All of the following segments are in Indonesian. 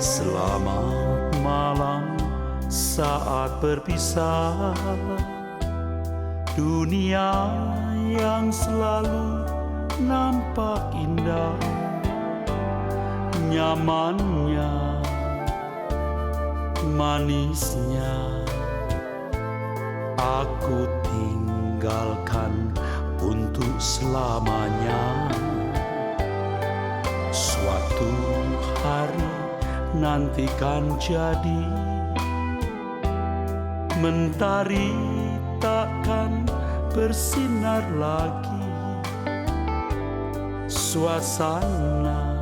Selamat malam saat berpisah. Dunia yang selalu nampak indah, nyamannya, manisnya, aku tinggalkan untuk selamanya. Suatu hari nanti kan jadi, mentari takkan bersinar lagi, suasana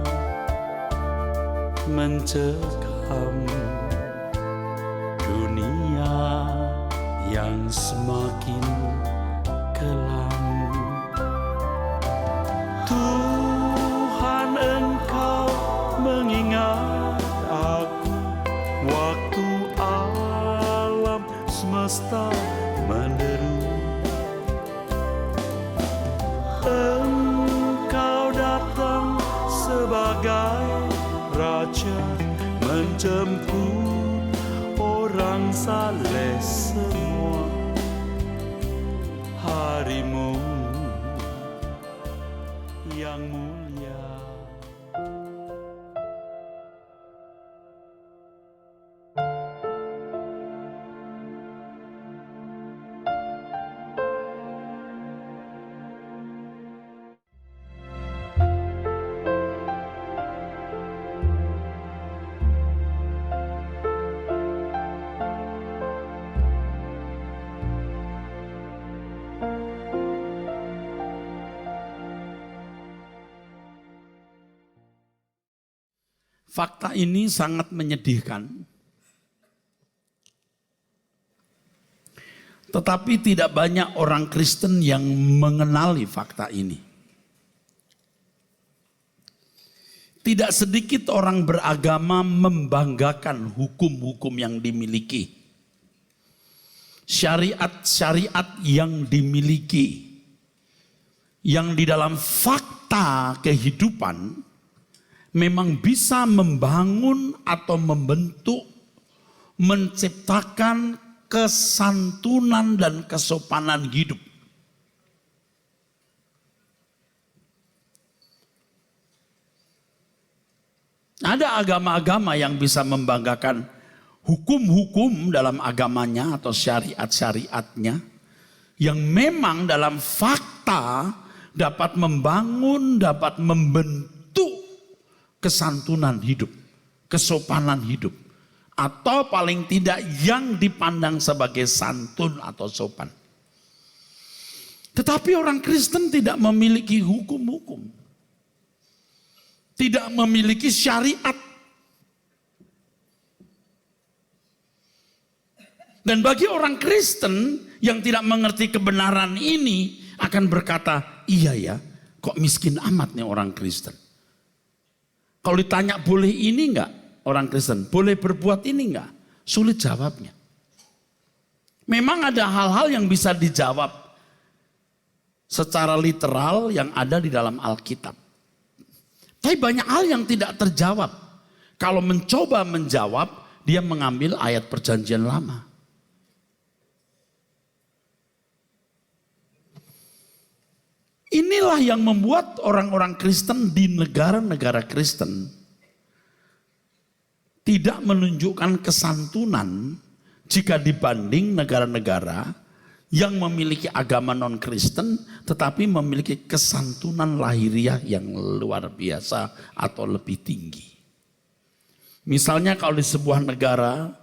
mencekam, dunia yang semakin kelam. Tuhan, Engkau mengingat aku waktu alam semesta menderu. Engkau datang sebagai raja, menjemput orang saleh semua. Harimu yang mulia. Fakta ini sangat menyedihkan, tetapi tidak banyak orang Kristen yang mengenali fakta ini. Tidak sedikit orang beragama membanggakan hukum-hukum yang dimiliki, syariat-syariat yang dimiliki, yang di dalam fakta kehidupan memang bisa membangun atau membentuk, menciptakan kesantunan dan kesopanan hidup. Ada agama-agama yang bisa membanggakan hukum-hukum dalam agamanya atau syariat-syariatnya yang memang dalam fakta dapat membangun, dapat membentuk kesantunan hidup, kesopanan hidup, atau paling tidak yang dipandang sebagai santun atau sopan. Tetapi orang Kristen tidak memiliki hukum-hukum, tidak memiliki syariat. Dan bagi orang Kristen yang tidak mengerti kebenaran ini akan berkata, iya ya, kok miskin amat nih orang Kristen. Kalau ditanya boleh ini enggak orang Kristen, boleh berbuat ini enggak, sulit jawabnya. Memang ada hal-hal yang bisa dijawab secara literal yang ada di dalam Alkitab. Tapi banyak hal yang tidak terjawab. Kalau mencoba menjawab, dia mengambil ayat perjanjian lama. Inilah yang membuat orang-orang Kristen di negara-negara Kristen tidak menunjukkan kesantunan jika dibanding negara-negara yang memiliki agama non-Kristen tetapi memiliki kesantunan lahiriah yang luar biasa atau lebih tinggi. Misalnya kalau di sebuah negara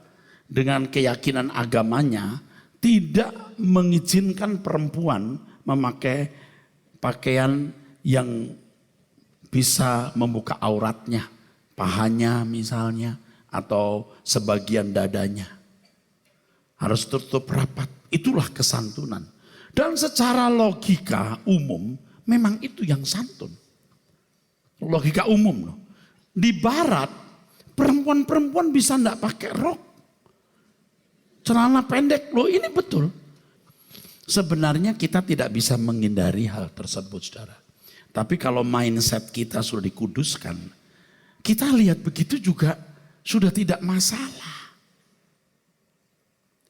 dengan keyakinan agamanya tidak mengizinkan perempuan memakai pakaian yang bisa membuka auratnya, pahanya misalnya, atau sebagian dadanya. Harus tertutup rapat, itulah kesantunan. Dan secara logika umum, memang itu yang santun. Logika umum loh. Di barat, perempuan-perempuan bisa enggak pakai rok. Celana pendek, loh ini betul. Sebenarnya kita tidak bisa menghindari hal tersebut, saudara. Tapi kalau mindset kita sudah dikuduskan, kita lihat begitu juga sudah tidak masalah.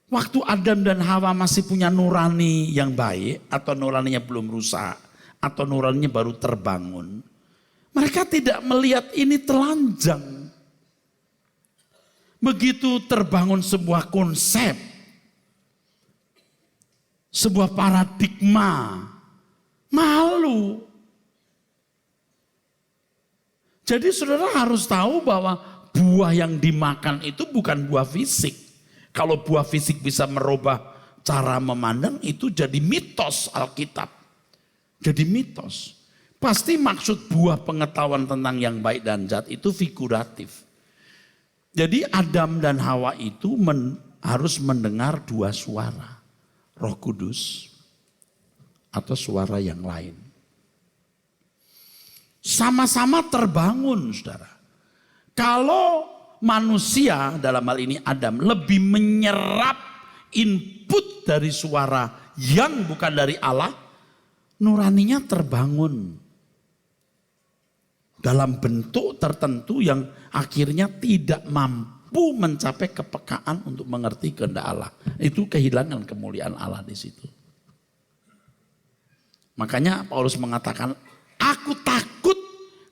Waktu Adam dan Hawa masih punya nurani yang baik, atau nuraninya belum rusak, atau nuraninya baru terbangun, mereka tidak melihat ini telanjang. Begitu terbangun sebuah konsep, sebuah paradigma, malu. Jadi saudara harus tahu bahwa buah yang dimakan itu bukan buah fisik. Kalau buah fisik bisa merubah cara memandang, itu jadi mitos Alkitab. Jadi mitos. Pasti maksud buah pengetahuan tentang yang baik dan jahat itu figuratif. Jadi Adam dan Hawa itu harus mendengar dua suara. Roh Kudus atau suara yang lain. Sama-sama terbangun, saudara. Kalau manusia, dalam hal ini Adam, lebih menyerap input dari suara yang bukan dari Allah, nuraninya terbangun dalam bentuk tertentu yang akhirnya tidak mampu mencapai kepekaan untuk mengerti kehendak Allah. Itu kehilangan kemuliaan Allah di situ. Makanya Paulus mengatakan, aku takut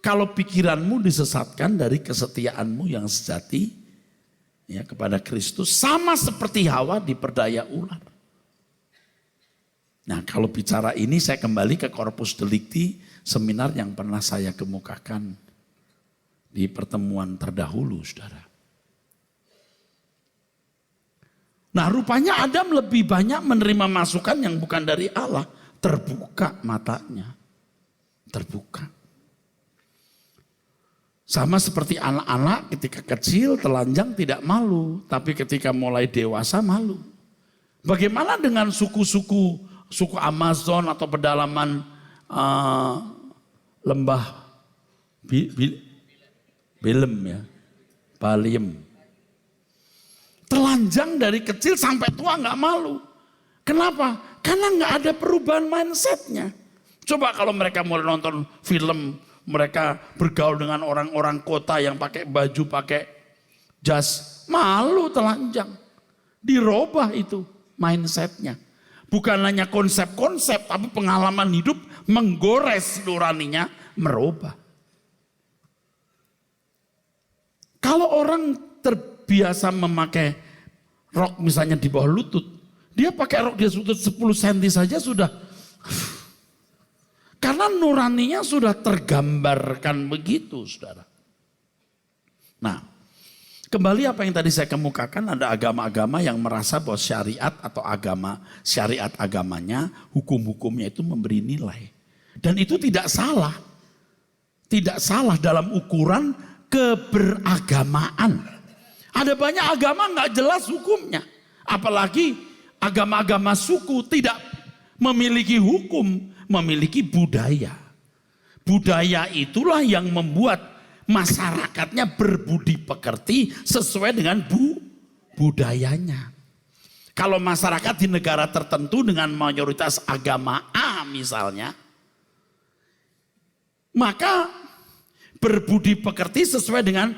kalau pikiranmu disesatkan dari kesetiaanmu yang sejati ya, kepada Kristus, sama seperti Hawa diperdaya ular. Nah, kalau bicara ini saya kembali ke Corpus Delicti, seminar yang pernah saya kemukakan di pertemuan terdahulu, saudara. Nah, rupanya Adam lebih banyak menerima masukan yang bukan dari Allah. Terbuka matanya. Terbuka. Sama seperti anak-anak ketika kecil telanjang tidak malu. Tapi ketika mulai dewasa malu. Bagaimana dengan suku Amazon atau pedalaman lembah Bilem ya, Baliem. Telanjang dari kecil sampai tua nggak malu. Kenapa? Karena nggak ada perubahan mindsetnya. Coba kalau mereka mulai nonton film, mereka bergaul dengan orang-orang kota yang pakai baju, pakai jas, malu telanjang. Dirubah itu mindsetnya. Bukan hanya konsep-konsep, tapi pengalaman hidup menggores nuraninya, merubah. Kalau orang terbiasa memakai rok misalnya di bawah lutut, dia pakai rok di lutut 10 cm saja sudah. Karena nuraninya sudah tergambarkan begitu, saudara. Nah, kembali apa yang tadi saya kemukakan, ada agama-agama yang merasa bahwa syariat atau syariat agamanya, hukum-hukumnya itu memberi nilai. Dan itu tidak salah. Tidak salah dalam ukuran keberagamaan. Ada banyak agama nggak jelas hukumnya. Apalagi agama-agama suku tidak memiliki hukum, memiliki budaya. Budaya itulah yang membuat masyarakatnya berbudi pekerti sesuai dengan budayanya. Kalau masyarakat di negara tertentu dengan mayoritas agama A misalnya, maka berbudi pekerti sesuai dengan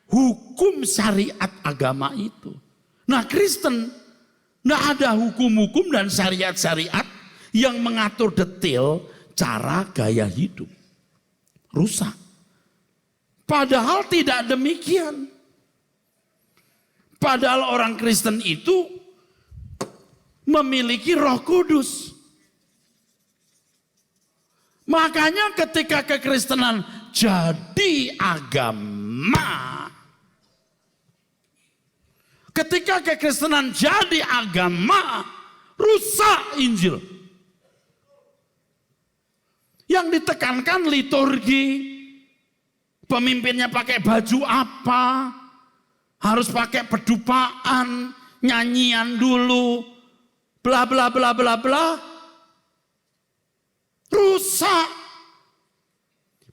hukum syariat agama itu. Nah, Kristen tidak ada hukum-hukum dan syariat-syariat yang mengatur detail cara gaya hidup. Rusak. Padahal tidak demikian. Padahal orang Kristen itu memiliki Roh Kudus. Makanya ketika kekristenan jadi agama, ketika kekristenan jadi agama, rusak Injil. Yang ditekankan liturgi, pemimpinnya pakai baju apa, harus pakai pedupaan, nyanyian dulu, bla bla bla bla bla. Rusak.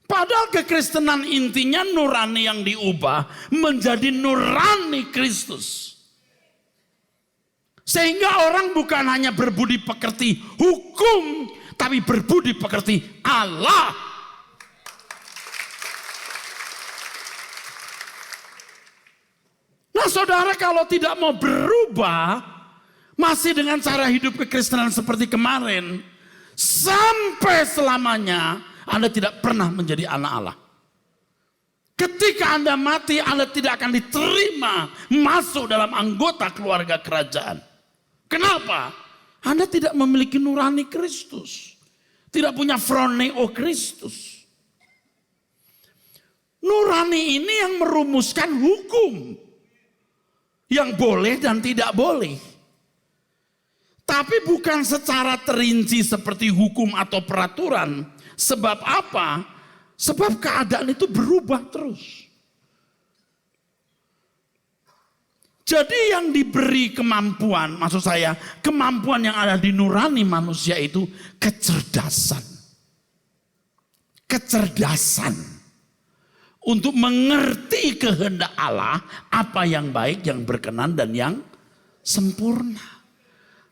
Padahal kekristenan intinya nurani yang diubah menjadi nurani Kristus. Sehingga orang bukan hanya berbudi pekerti hukum, tapi berbudi pekerti Allah. saudara kalau tidak mau berubah, masih dengan cara hidup kekristenan seperti kemarin, sampai selamanya Anda tidak pernah menjadi anak Allah. Ketika Anda mati, Anda tidak akan diterima masuk dalam anggota keluarga kerajaan. Kenapa? Anda tidak memiliki nurani Kristus. Tidak punya phroneo Kristus. Nurani ini yang merumuskan hukum. Yang boleh dan tidak boleh. Tapi bukan secara terinci seperti hukum atau peraturan. Sebab apa? Sebab keadaan itu berubah terus. Jadi yang diberi kemampuan, maksud saya kemampuan yang ada di nurani manusia itu kecerdasan. Kecerdasan. Untuk mengerti kehendak Allah, apa yang baik, yang berkenan dan yang sempurna.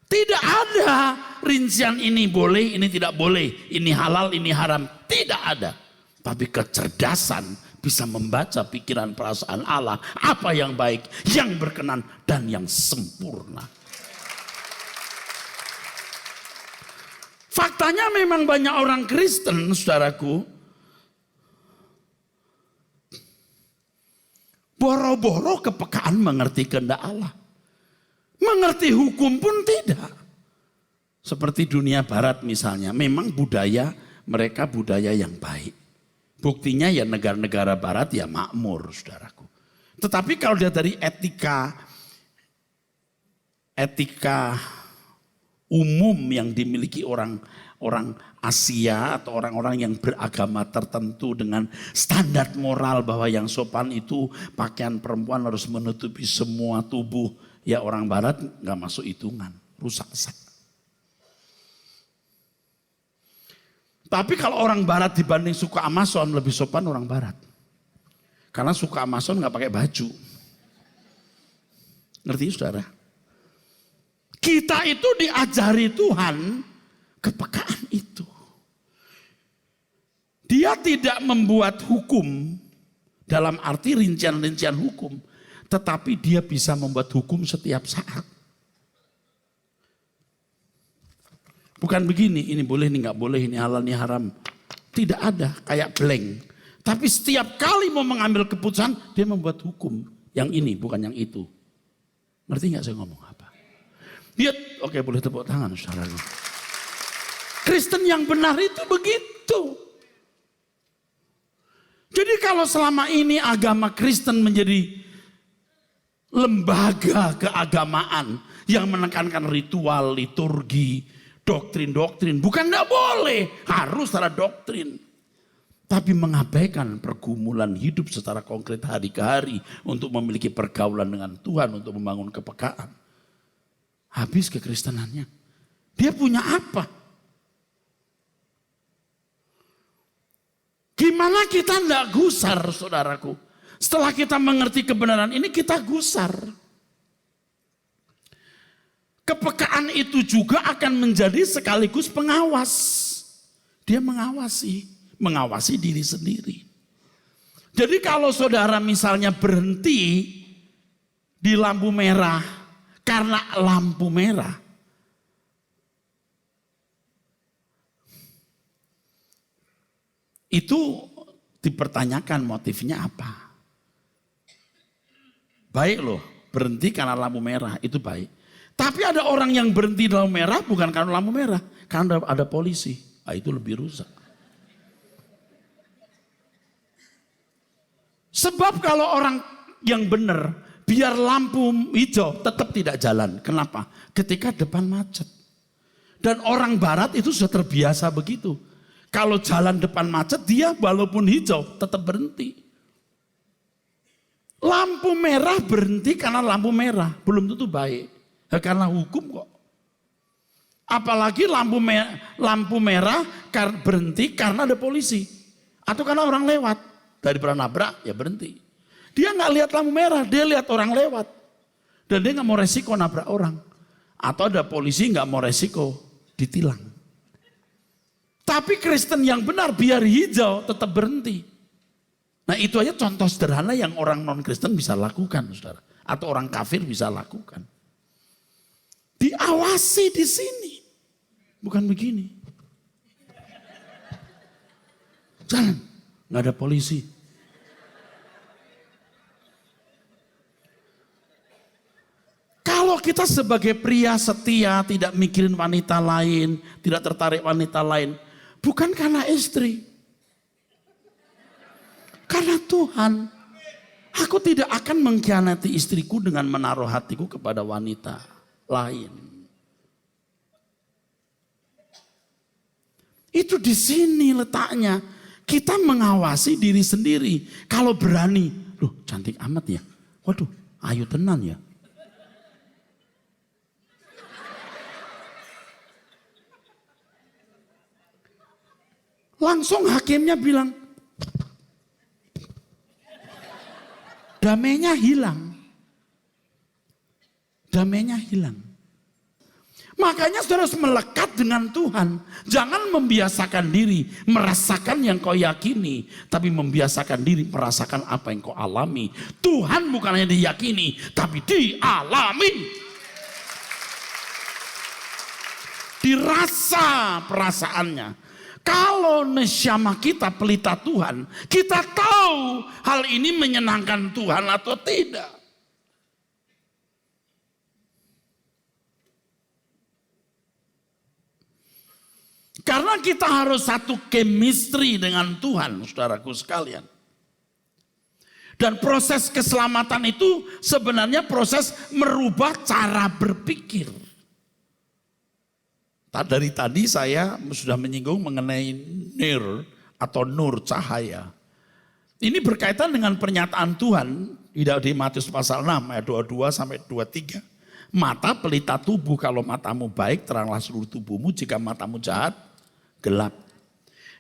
Tidak ada rincian ini boleh, ini tidak boleh, ini halal, ini haram. Tidak ada. Tapi kecerdasan bisa membaca pikiran perasaan Allah. Apa yang baik, yang berkenan, dan yang sempurna. Faktanya memang banyak orang Kristen, saudaraku, boro-boro kepekaan mengerti kehendak Allah. Mengerti hukum pun tidak. Seperti dunia barat misalnya, memang budaya mereka budaya yang baik. Buktinya ya negara-negara barat ya makmur, saudaraku. Tetapi kalau dia dari etika umum yang dimiliki orang Asia atau orang-orang yang beragama tertentu dengan standar moral bahwa yang sopan itu pakaian perempuan harus menutupi semua tubuh. Ya orang barat gak masuk hitungan, rusak. Tapi kalau orang barat dibanding suku Amazon lebih sopan orang barat. Karena suku Amazon gak pakai baju. Ngerti saudara? Kita itu diajari Tuhan kepekaan itu. Dia tidak membuat hukum dalam arti rincian-rincian hukum. Tetapi dia bisa membuat hukum setiap saat. Bukan begini, ini boleh, ini nggak boleh, ini halal, ini haram. Tidak ada, kayak blank. Tapi setiap kali mau mengambil keputusan, dia membuat hukum. Yang ini, bukan yang itu. Ngerti nggak saya ngomong apa? Dia, oke boleh tepuk tangan saudara. Kristen yang benar itu begitu. Jadi kalau selama ini agama Kristen menjadi lembaga keagamaan yang menekankan ritual, liturgi, doktrin-doktrin. Bukan tidak boleh, harus secara doktrin. Tapi mengabaikan pergumulan hidup secara konkret hari ke hari untuk memiliki pergaulan dengan Tuhan, untuk membangun kepekaan. Habis kekristenannya. Dia punya apa? Gimana kita tidak gusar, saudaraku? Setelah kita mengerti kebenaran ini, kita gusar. Kepekaan itu juga akan menjadi sekaligus pengawas. Dia mengawasi diri sendiri. Jadi kalau saudara misalnya berhenti di lampu merah karena lampu merah, itu dipertanyakan motifnya apa. Baik loh, berhenti karena lampu merah, itu baik. Tapi ada orang yang berhenti di lampu merah bukan karena lampu merah, karena ada polisi. Nah, itu lebih rusak. Sebab kalau orang yang benar, biar lampu hijau tetap tidak jalan. Kenapa? Ketika depan macet. Dan orang barat itu sudah terbiasa begitu. Kalau jalan depan macet, dia walaupun hijau tetap berhenti. Lampu merah berhenti karena lampu merah, belum tentu baik. Ya, karena hukum kok. Apalagi lampu merah berhenti karena ada polisi. Atau karena orang lewat. Daripada nabrak, ya berhenti. Dia nggak lihat lampu merah, dia lihat orang lewat. Dan dia nggak mau resiko nabrak orang. Atau ada polisi nggak mau resiko ditilang. Tapi Kristen yang benar biar hijau tetap berhenti. Nah itu aja contoh sederhana yang orang non-Kristen bisa lakukan, saudara. atau orang kafir bisa lakukan. Diawasi di sini. Bukan begini. Jalan, nggak ada polisi. Kalau kita sebagai pria setia tidak mikirin wanita lain, tidak tertarik wanita lain, bukan karena istri. Karena Tuhan, aku tidak akan mengkhianati istriku dengan menaruh hatiku kepada wanita lain. Itu di sini letaknya. Kita mengawasi diri sendiri. Kalau berani, loh cantik amat ya. Waduh, ayu tenan ya. Langsung hakimnya bilang, damainya hilang. Damainya hilang. Makanya saudara harus melekat dengan Tuhan. Jangan membiasakan diri merasakan yang kau yakini. Tapi membiasakan diri merasakan apa yang kau alami. Tuhan bukan hanya diyakini, tapi dialami. Dirasa perasaannya. Kalau nesyama kita pelita Tuhan, kita tahu hal ini menyenangkan Tuhan atau tidak. Karena kita harus satu chemistry dengan Tuhan, saudaraku sekalian. Dan proses keselamatan itu sebenarnya proses merubah cara berpikir. Dari tadi saya sudah menyinggung mengenai nir atau nur cahaya. Ini berkaitan dengan pernyataan Tuhan di Matius pasal 6 ayat 22 sampai 23. Mata pelita tubuh, kalau matamu baik teranglah seluruh tubuhmu, jika matamu jahat gelap.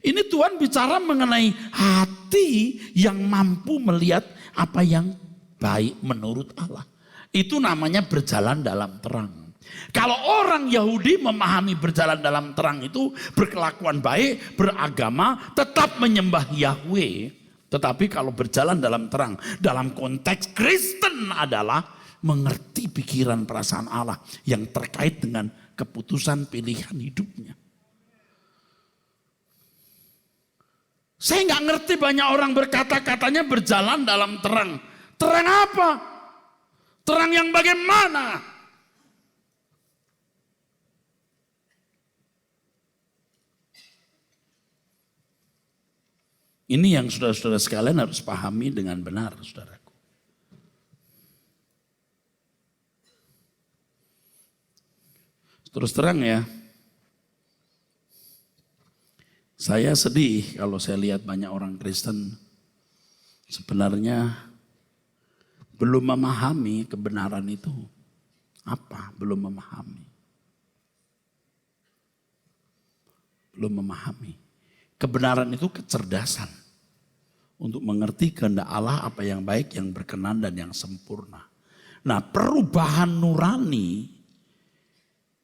Ini Tuhan bicara mengenai hati yang mampu melihat apa yang baik menurut Allah. Itu namanya berjalan dalam terang. Kalau orang Yahudi memahami berjalan dalam terang itu berkelakuan baik, beragama, tetap menyembah Yahweh. Tetapi kalau berjalan dalam terang, dalam konteks Kristen adalah mengerti pikiran perasaan Allah yang terkait dengan keputusan pilihan hidupnya. Saya nggak ngerti banyak orang berkata katanya berjalan dalam terang. Terang apa? Terang yang bagaimana? Ini yang saudara-saudara sekalian harus pahami dengan benar, saudaraku. Terus terang ya, saya sedih kalau saya lihat banyak orang Kristen sebenarnya belum memahami kebenaran itu. Apa? Belum memahami. Belum memahami. Kebenaran itu kecerdasan. Untuk mengerti kehendak Allah apa yang baik, yang berkenan dan yang sempurna. Nah, perubahan nurani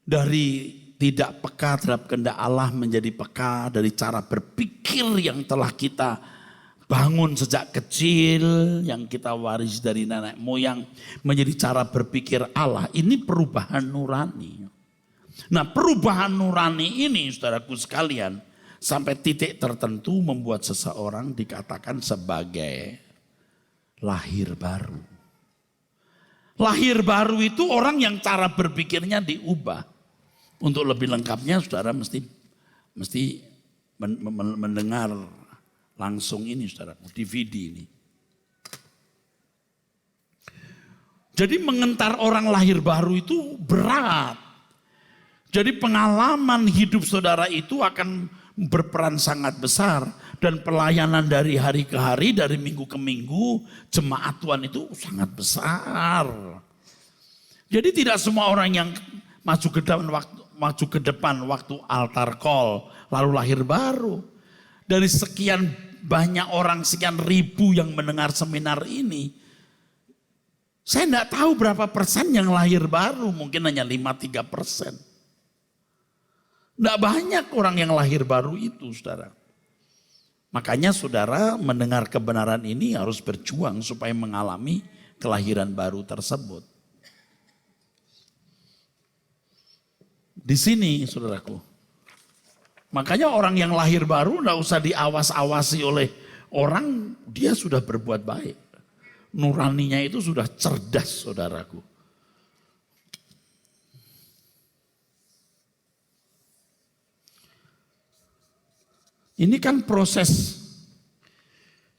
dari tidak peka terhadap kehendak Allah menjadi peka dari cara berpikir yang telah kita bangun sejak kecil, yang kita waris dari nenek moyang menjadi cara berpikir Allah. Ini perubahan nurani. Nah, perubahan nurani ini saudaraku sekalian sampai titik tertentu membuat seseorang dikatakan sebagai lahir baru. Lahir baru itu orang yang cara berpikirnya diubah. Untuk lebih lengkapnya saudara mesti mendengar langsung ini saudara, DVD ini. Jadi mengentar orang lahir baru itu berat. Jadi pengalaman hidup saudara itu akan berperan sangat besar. Dan pelayanan dari hari ke hari, dari minggu ke minggu, jemaat Tuhan itu sangat besar. Jadi tidak semua orang yang maju ke depan waktu altar call lalu lahir baru. Dari sekian banyak orang, sekian ribu yang mendengar seminar ini, saya tidak tahu berapa persen yang lahir baru, mungkin hanya 5-3%. Tidak banyak orang yang lahir baru itu, saudara. Makanya saudara mendengar kebenaran ini harus berjuang supaya mengalami kelahiran baru tersebut. Di sini saudaraku. Makanya orang yang lahir baru tidak usah diawas-awasi oleh orang, dia sudah berbuat baik. Nuraninya itu sudah cerdas saudaraku. Ini kan proses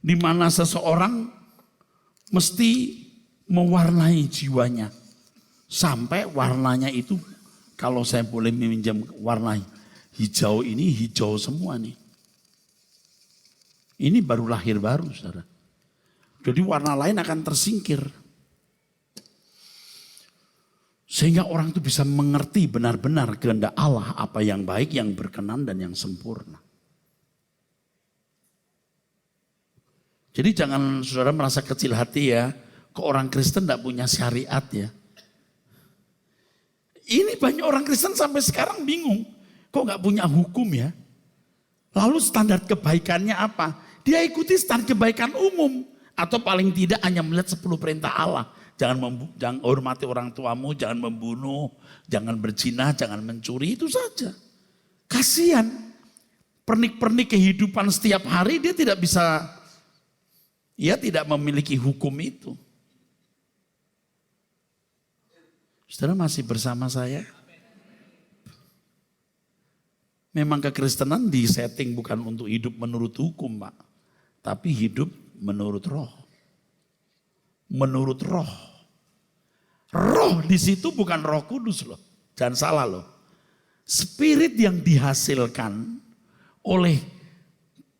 di mana seseorang mesti mewarnai jiwanya. Sampai warnanya itu, kalau saya boleh meminjam warna hijau ini, hijau semua nih. Ini baru lahir baru saudara. Jadi warna lain akan tersingkir. Sehingga orang itu bisa mengerti benar-benar kehendak Allah, apa yang baik, yang berkenan dan yang sempurna. Jadi jangan saudara merasa kecil hati ya, kok orang Kristen tidak punya syariat ya. Ini banyak orang Kristen sampai sekarang bingung, kok nggak punya hukum ya. Lalu standar kebaikannya apa? Dia ikuti standar kebaikan umum. Atau paling tidak hanya melihat 10 perintah Allah. Jangan hormati orang tuamu, jangan membunuh, jangan berzina, jangan mencuri, itu saja. Kasihan, pernik-pernik kehidupan setiap hari dia tidak bisa, ia tidak memiliki hukum itu. Saudara masih bersama saya? Memang kekristenan disetting bukan untuk hidup menurut hukum, Pak. Tapi hidup menurut roh. Menurut roh. Roh di situ bukan Roh Kudus loh. Jangan salah loh. Spirit yang dihasilkan oleh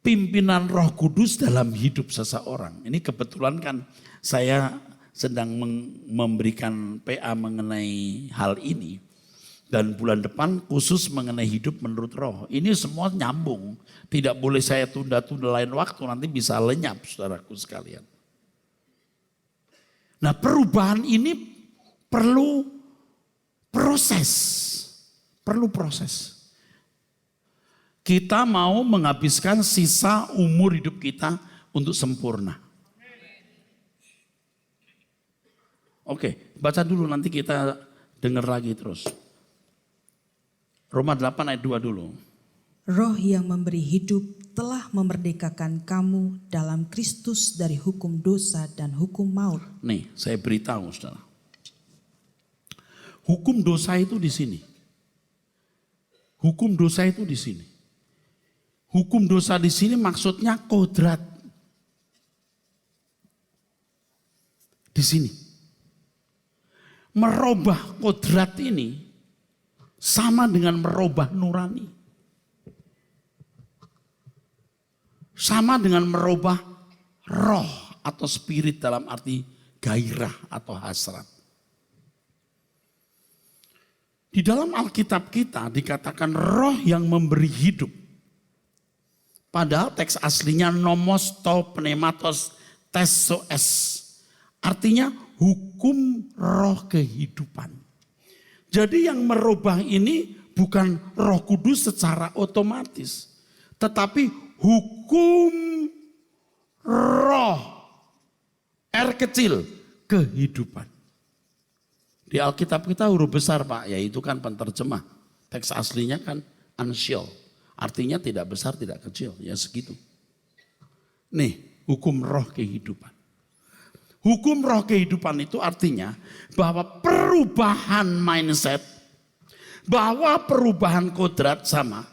pimpinan Roh Kudus dalam hidup seseorang. Ini kebetulan kan saya sedang memberikan PA mengenai hal ini. Dan bulan depan khusus mengenai hidup menurut roh. Ini semua nyambung. Tidak boleh saya tunda-tunda lain waktu, nanti bisa lenyap saudaraku sekalian. Nah perubahan ini perlu proses. Perlu proses. Kita mau menghabiskan sisa umur hidup kita untuk sempurna. Oke, baca dulu nanti kita dengar lagi terus. Roma 8 ayat 2 dulu. Roh yang memberi hidup telah memerdekakan kamu dalam Kristus dari hukum dosa dan hukum maut. Nih, saya beritahu saudara. Hukum dosa itu di sini. Hukum dosa itu di sini. Hukum dosa di sini maksudnya kodrat. Di sini. Merubah kodrat ini sama dengan merubah nurani. Sama dengan merubah roh atau spirit dalam arti gairah atau hasrat. Di dalam Alkitab kita dikatakan roh yang memberi hidup. Padahal teks aslinya nomos to pneumatos tesos. Artinya hukum roh kehidupan. Jadi yang merubah ini bukan Roh Kudus secara otomatis. Tetapi hukum roh. R kecil, kehidupan. Di Alkitab kita huruf besar Pak, yaitu kan penterjemah. Teks aslinya kan ansiol. Artinya tidak besar, tidak kecil, ya segitu. Nih, hukum roh kehidupan. Hukum roh kehidupan itu artinya bahwa perubahan mindset, bahwa perubahan kodrat sama,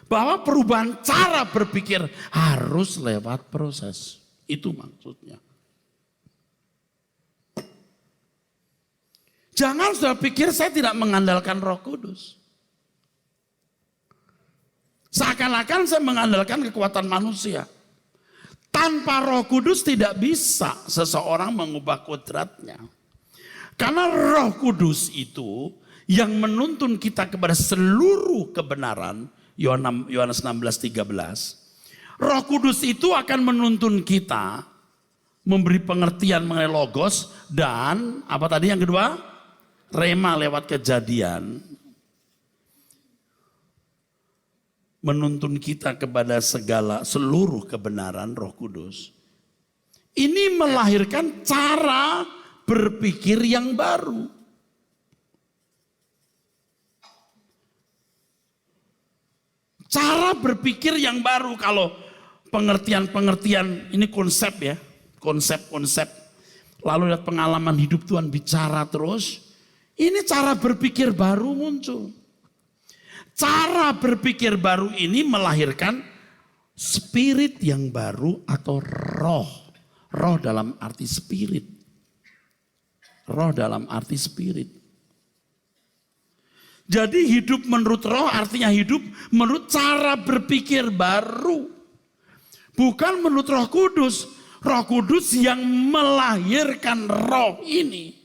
bahwa perubahan cara berpikir harus lewat proses. Itu maksudnya. Jangan sudah pikir saya tidak mengandalkan Roh Kudus. Seakan-akan saya mengandalkan kekuatan manusia. Tanpa Roh Kudus tidak bisa seseorang mengubah kodratnya. Karena Roh Kudus itu yang menuntun kita kepada seluruh kebenaran, Yohanes 16:13. Roh Kudus itu akan menuntun kita memberi pengertian mengenai logos dan apa tadi yang kedua? Rema lewat kejadian. Menuntun kita kepada seluruh kebenaran Roh Kudus. Ini melahirkan cara berpikir yang baru. Cara berpikir yang baru, kalau pengertian-pengertian ini konsep ya, konsep-konsep. Lalu lihat pengalaman hidup Tuhan bicara terus. Ini cara berpikir baru muncul. Cara berpikir baru ini melahirkan spirit yang baru atau roh. Roh dalam arti spirit. Roh dalam arti spirit. Jadi hidup menurut roh artinya hidup menurut cara berpikir baru. Bukan menurut Roh Kudus. Roh Kudus yang melahirkan roh ini.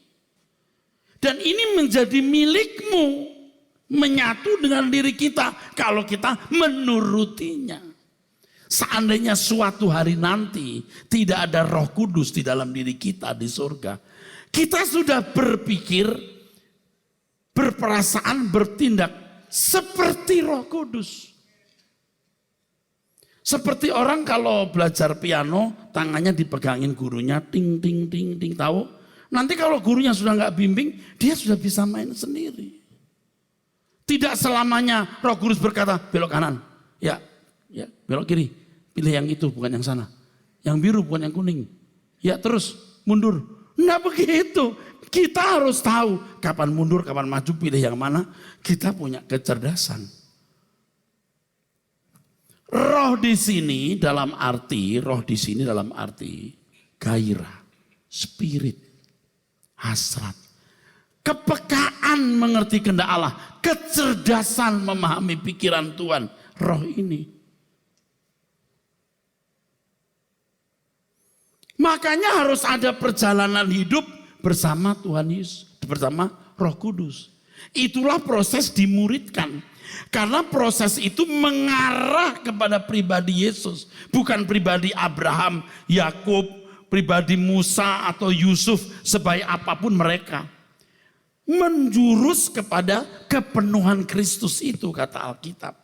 Dan ini menjadi milikmu. Menyatu dengan diri kita kalau kita menurutinya. Seandainya suatu hari nanti tidak ada Roh Kudus di dalam diri kita di surga. Kita sudah berpikir, berperasaan, bertindak seperti Roh Kudus. Seperti orang kalau belajar piano, tangannya dipegangin gurunya, ting, ting, ting, ting, tahu? Nanti kalau gurunya sudah nggak bimbing, dia sudah bisa main sendiri. Tidak selamanya Roh Kudus berkata, belok kanan, ya, belok kiri, pilih yang itu bukan yang sana. Yang biru bukan yang kuning. Ya terus mundur. Nggak begitu. Kita harus tahu kapan mundur, kapan maju, pilih yang mana. Kita punya kecerdasan. Roh di sini dalam arti gairah, spirit, hasrat, kepekaan mengerti kehendak Allah, kecerdasan memahami pikiran Tuhan. Roh ini. Makanya harus ada perjalanan hidup bersama Tuhan Yesus, bersama Roh Kudus. Itulah proses dimuridkan. Karena proses itu mengarah kepada pribadi Yesus. Bukan pribadi Abraham, Yakub, pribadi Musa atau Yusuf, sebaik apapun mereka. Menjurus kepada kepenuhan Kristus itu, kata Alkitab.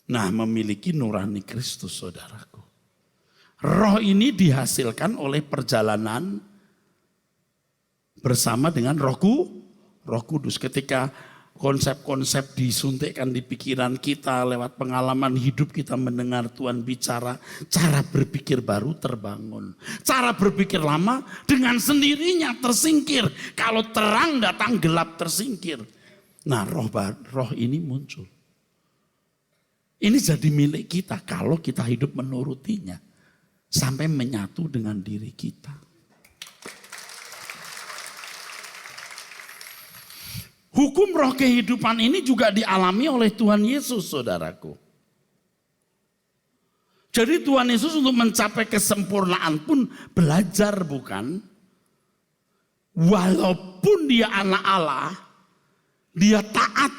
Nah, memiliki nurani Kristus, saudaraku. Roh ini dihasilkan oleh perjalanan bersama dengan Roh Kudus. Ketika konsep-konsep disuntikkan di pikiran kita lewat pengalaman hidup kita mendengar Tuhan bicara, cara berpikir baru terbangun. Cara berpikir lama dengan sendirinya tersingkir. Kalau terang datang gelap tersingkir. Nah, roh ini muncul. Ini jadi milik kita kalau kita hidup menurutinya sampai menyatu dengan diri kita. Hukum roh kehidupan ini juga dialami oleh Tuhan Yesus, saudaraku. Jadi Tuhan Yesus untuk mencapai kesempurnaan pun belajar, bukan? Walaupun dia anak Allah, dia taat.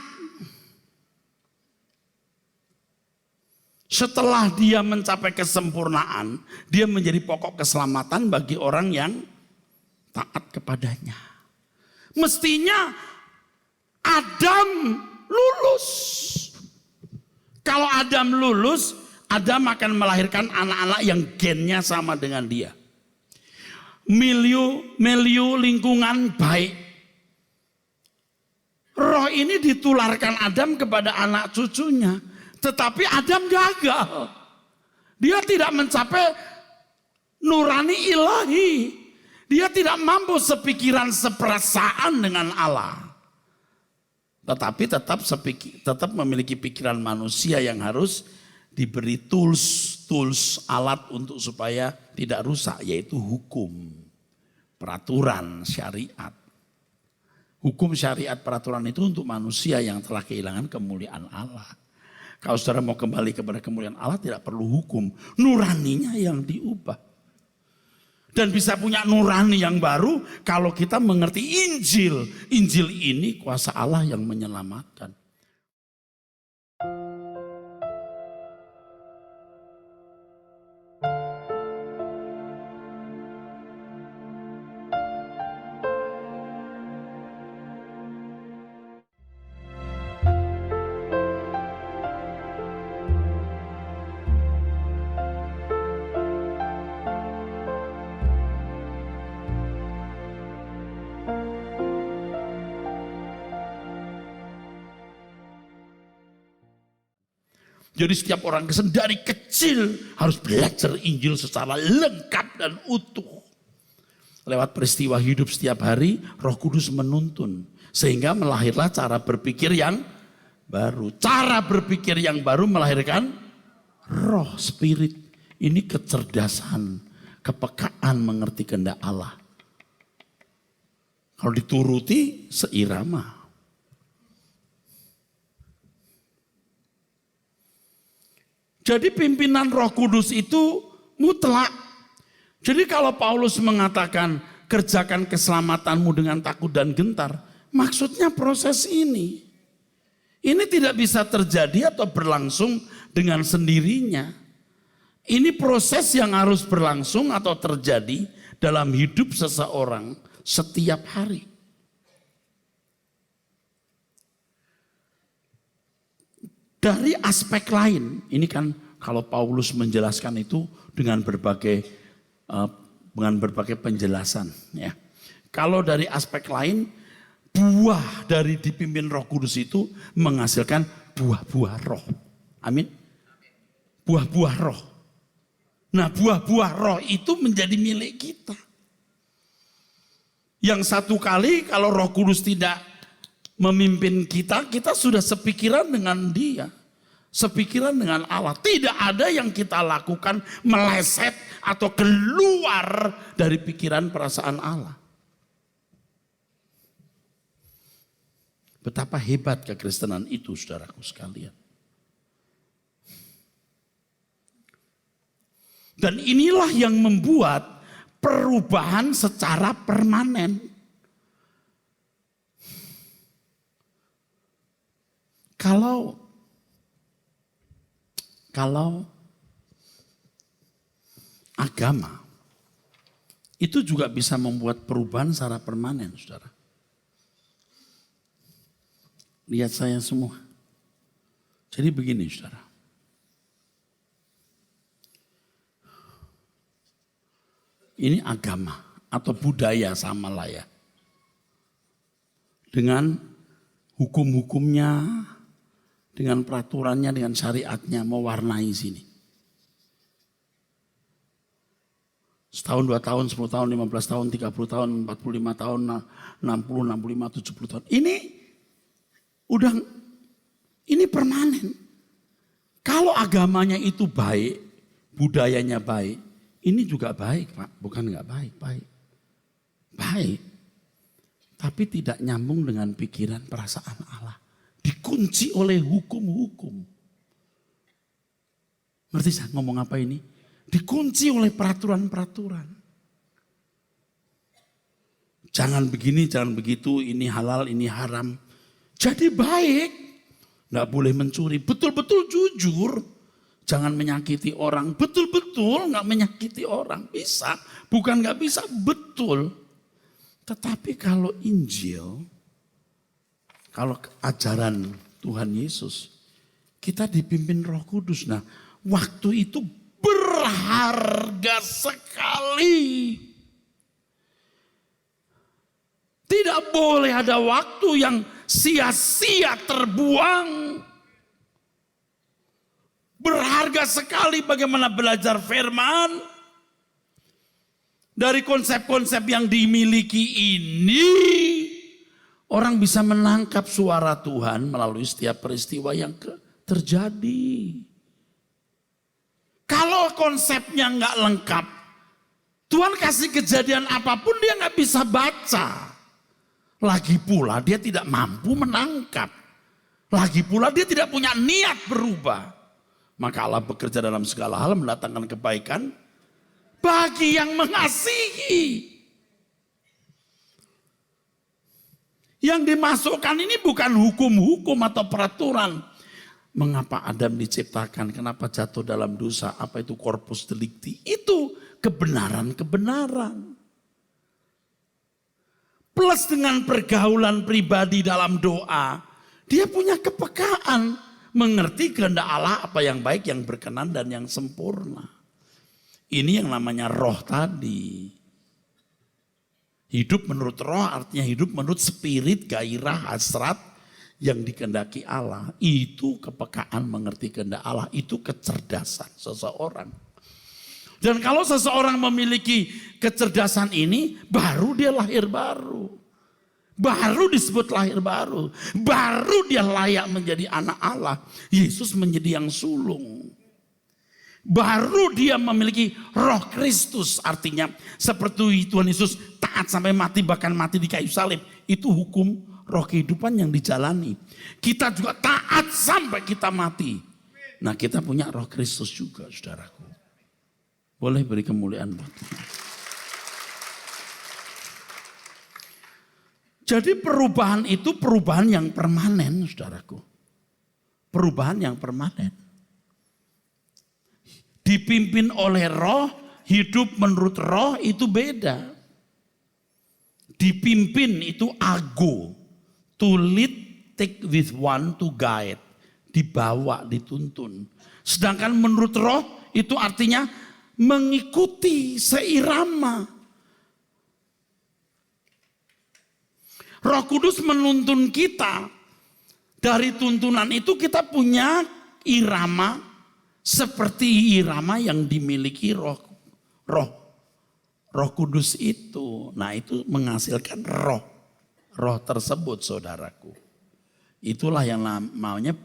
Setelah dia mencapai kesempurnaan, dia menjadi pokok keselamatan bagi orang yang taat kepadanya. Mestinya Adam lulus. Kalau Adam lulus, Adam akan melahirkan anak-anak yang gennya sama dengan dia. Milieu lingkungan baik. Roh ini ditularkan Adam kepada anak cucunya. Tetapi Adam gagal. Dia tidak mencapai nurani ilahi. Dia tidak mampu sepikiran seperasaan dengan Allah. Tetapi tetap memiliki pikiran manusia yang harus diberi tools alat untuk supaya tidak rusak, yaitu hukum, peraturan, syariat. Hukum, syariat, peraturan itu untuk manusia yang telah kehilangan kemuliaan Allah. Kalau saudara mau kembali kepada kemuliaan Allah tidak perlu hukum, nuraninya yang diubah. Dan bisa punya nurani yang baru kalau kita mengerti Injil. Injil ini kuasa Allah yang menyelamatkan. Jadi setiap orang Kristen dari kecil harus belajar Injil secara lengkap dan utuh. Lewat peristiwa hidup setiap hari, Roh Kudus menuntun. Sehingga melahirlah cara berpikir yang baru. Cara berpikir yang baru melahirkan roh, spirit. Ini kecerdasan, kepekaan mengerti kehendak Allah. Kalau dituruti seirama. Jadi pimpinan Roh Kudus itu mutlak. Jadi kalau Paulus mengatakan kerjakan keselamatanmu dengan takut dan gentar, maksudnya proses ini. Ini tidak bisa terjadi atau berlangsung dengan sendirinya. Ini proses yang harus berlangsung atau terjadi dalam hidup seseorang setiap hari. Dari aspek lain, ini kan kalau Paulus menjelaskan itu dengan berbagai penjelasan. Ya. Kalau dari aspek lain, buah dari dipimpin Roh Kudus itu menghasilkan buah-buah roh. Amin. Buah-buah roh. Nah, buah-buah roh itu menjadi milik kita. Yang satu kali kalau Roh Kudus tidak memimpin kita, kita sudah sepikiran dengan Dia. Sepikiran dengan Allah. Tidak ada yang kita lakukan meleset atau keluar dari pikiran perasaan Allah. Betapa hebat kekristenan itu, saudaraku sekalian. Dan inilah yang membuat perubahan secara permanen. Kalau agama itu juga bisa membuat perubahan secara permanen, saudara. Lihat saya semua. Jadi begini, saudara. Ini agama atau budaya sama lah ya. Dengan hukum-hukumnya, dengan peraturannya, dengan syariatnya mewarnai sini. Setahun, 2 tahun, 10 tahun, 15 tahun, 30 tahun, 45 tahun, 60, 65, 70 tahun. Ini permanen. Kalau agamanya itu baik, budayanya baik, ini juga baik, Pak. Bukan nggak baik, baik. Baik. Tapi tidak nyambung dengan pikiran perasaan Allah. Dikunci oleh hukum-hukum. Ngerti saya ngomong apa ini? Dikunci oleh peraturan-peraturan. Jangan begini, jangan begitu, ini halal, ini haram. Jadi baik. Nggak boleh mencuri, betul-betul jujur. Jangan menyakiti orang, betul-betul nggak menyakiti orang. Bisa, bukan nggak bisa, betul. Tetapi kalau Injil, kalau ajaran Tuhan Yesus, kita dipimpin Roh Kudus. Nah, waktu itu berharga sekali. Tidak boleh ada waktu yang sia-sia terbuang. Berharga sekali bagaimana belajar firman. Dari konsep-konsep yang dimiliki ini, orang bisa menangkap suara Tuhan melalui setiap peristiwa yang terjadi. Kalau konsepnya nggak lengkap, Tuhan kasih kejadian apapun dia nggak bisa baca. Lagi pula dia tidak mampu menangkap. Lagi pula dia tidak punya niat berubah. Maka Allah bekerja dalam segala hal mendatangkan kebaikan bagi yang mengasihi. Yang dimasukkan ini bukan hukum-hukum atau peraturan. Mengapa Adam diciptakan, kenapa jatuh dalam dosa, apa itu corpus delicti. Itu kebenaran-kebenaran. Plus dengan pergaulan pribadi dalam doa. Dia punya kepekaan. Mengerti kehendak Allah apa yang baik, yang berkenan dan yang sempurna. Ini yang namanya roh tadi. Hidup menurut roh artinya hidup menurut spirit, gairah, hasrat yang dikehendaki Allah. Itu kepekaan mengerti kehendak Allah, itu kecerdasan seseorang. Dan kalau seseorang memiliki kecerdasan ini, baru dia lahir baru. Baru disebut lahir baru. Baru dia layak menjadi anak Allah. Yesus menjadi yang sulung. Baru dia memiliki roh Kristus. Artinya seperti Tuhan Yesus taat sampai mati, bahkan mati di kayu salib. Itu hukum roh kehidupan yang dijalani. Kita juga taat sampai kita mati. Nah, kita punya roh Kristus juga, saudaraku. Boleh beri kemuliaan buat Tuhan. Jadi perubahan itu perubahan yang permanen, saudaraku. Perubahan yang permanen. Dipimpin oleh roh, hidup menurut roh itu beda. Dipimpin itu ago. To lead, take with one, to guide. Dibawa, dituntun. Sedangkan menurut roh itu artinya mengikuti, seirama. Roh Kudus menuntun kita. Dari tuntunan itu kita punya irama seperti irama yang dimiliki roh Kudus itu. Nah, itu menghasilkan roh tersebut, saudaraku. Itulah yang namanya,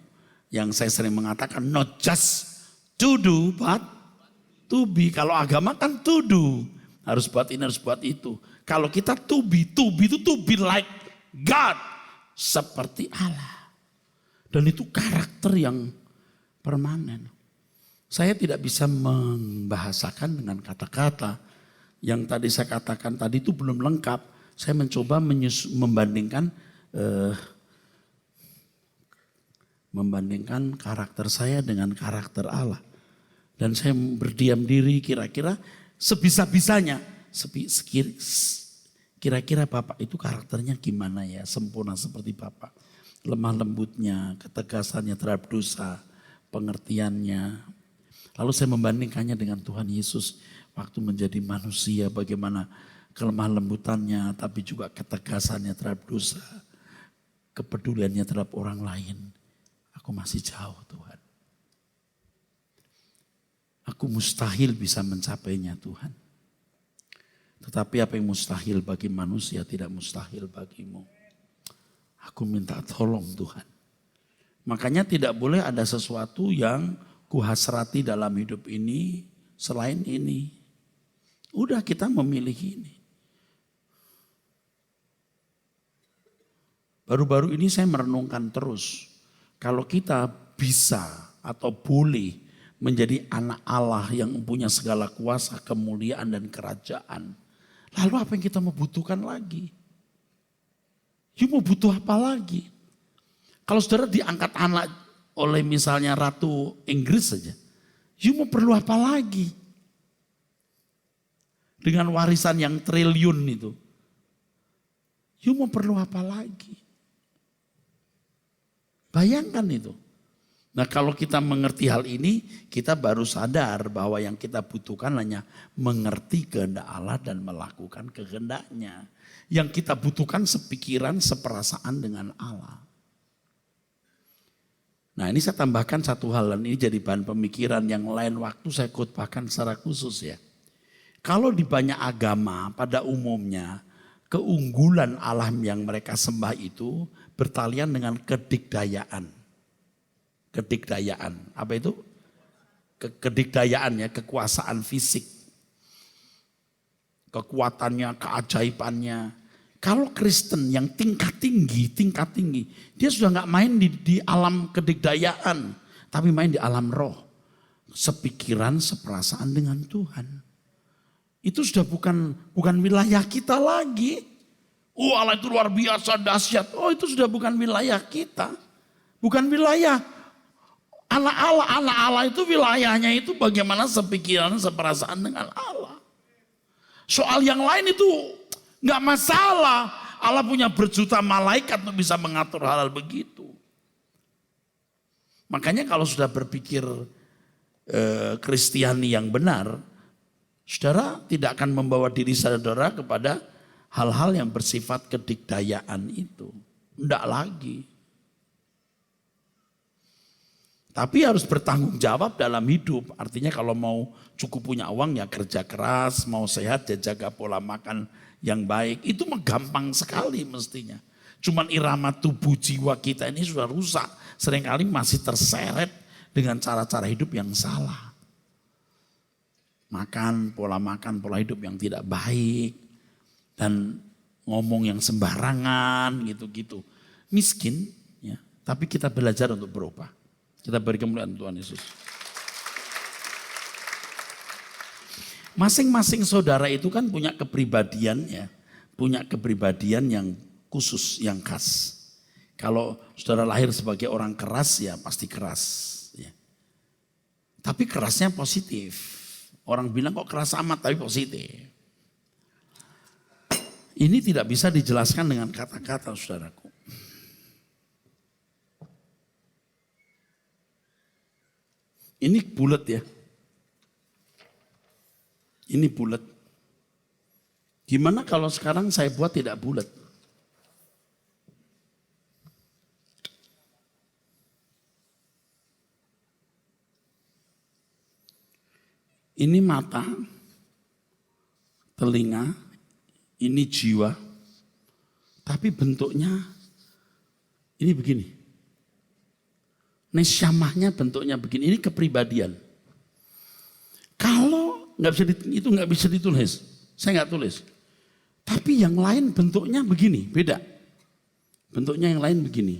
yang saya sering mengatakan, not just to do but to be. Kalau agama kan to do, harus buat ini, harus buat itu. Kalau kita to be itu to be like God, seperti Allah. Dan itu karakter yang permanen. Saya tidak bisa membahasakan dengan kata-kata. Yang tadi saya katakan tadi itu belum lengkap. Saya mencoba membandingkan karakter saya dengan karakter Allah. Dan saya berdiam diri kira-kira sebisa-bisanya. Kira-kira Bapak itu karakternya gimana ya? Sempurna seperti Bapak. Lemah lembutnya, ketegasannya terhadap dosa, pengertiannya. Lalu saya membandingkannya dengan Tuhan Yesus. Waktu menjadi manusia, bagaimana kelemah lembutannya, tapi juga ketegasannya terhadap dosa. Kepeduliannya terhadap orang lain. Aku masih jauh, Tuhan. Aku mustahil bisa mencapainya, Tuhan. Tetapi apa yang mustahil bagi manusia tidak mustahil bagimu. Aku minta tolong Tuhan. Makanya tidak boleh ada sesuatu yang kuhasrati dalam hidup ini selain ini. Udah kita memilih ini. Baru-baru ini saya merenungkan terus. Kalau kita bisa atau boleh menjadi anak Allah yang punya segala kuasa, kemuliaan dan kerajaan. Lalu apa yang kita mau butuhkan lagi? You mau butuh apa lagi? Kalau saudara diangkat anak oleh misalnya Ratu Inggris saja. You mau perlu apa lagi? Dengan warisan yang triliun itu. You mau perlu apa lagi? Bayangkan itu. Nah, kalau kita mengerti hal ini, kita baru sadar bahwa yang kita butuhkan hanya mengerti kehendak Allah dan melakukan kehendaknya. Yang kita butuhkan sepikiran, seperasaan dengan Allah. Nah, ini saya tambahkan satu hal, dan ini jadi bahan pemikiran yang lain waktu saya khotbahkan secara khusus ya. Kalau di banyak agama pada umumnya, keunggulan Allah yang mereka sembah itu bertalian dengan kedikdayaan. Kedikdayaan, apa itu? Kedikdayaan ya, kekuasaan fisik. Kekuatannya, keajaibannya. Kalau Kristen yang tingkat tinggi, dia sudah gak main di alam kedikdayaan, tapi main di alam roh. Sepikiran, seperasaan dengan Tuhan. Itu sudah bukan wilayah kita lagi. Oh, Allah itu luar biasa, dahsyat. Oh, itu sudah bukan wilayah kita. Bukan wilayah. Anak Allah itu wilayahnya itu bagaimana sepikiran, seperasaan dengan Allah. Soal yang lain itu gak masalah. Allah punya berjuta malaikat untuk bisa mengatur hal-hal begitu. Makanya kalau sudah berpikir Kristiani yang benar, saudara tidak akan membawa diri saudara kepada hal-hal yang bersifat kedikdayaan itu. Enggak lagi. Tapi harus bertanggung jawab dalam hidup. Artinya kalau mau cukup punya uang ya kerja keras, mau sehat ya jaga pola makan yang baik. Itu mah gampang sekali mestinya. Cuman irama tubuh jiwa kita ini sudah rusak. Seringkali masih terseret dengan cara-cara hidup yang salah. Makan, pola hidup yang tidak baik. Dan ngomong yang sembarangan gitu-gitu. Miskin ya, tapi kita belajar untuk berubah. Kita beri kemuliaan Tuhan Yesus. Masing-masing saudara itu kan punya kepribadian ya. Punya kepribadian yang khusus, yang khas. Kalau saudara lahir sebagai orang keras ya pasti keras. Ya. Tapi kerasnya positif. Orang bilang kok keras amat tapi positif. Ini tidak bisa dijelaskan dengan kata-kata saudaraku. Ini bulat ya. Ini bulat. Gimana kalau sekarang saya buat tidak bulat? Ini mata, telinga, ini jiwa. Tapi bentuknya ini begini. Nesyamahnya bentuknya begini, ini kepribadian. Kalau itu nggak bisa ditulis, saya nggak tulis. Tapi yang lain bentuknya begini, beda. Bentuknya yang lain begini.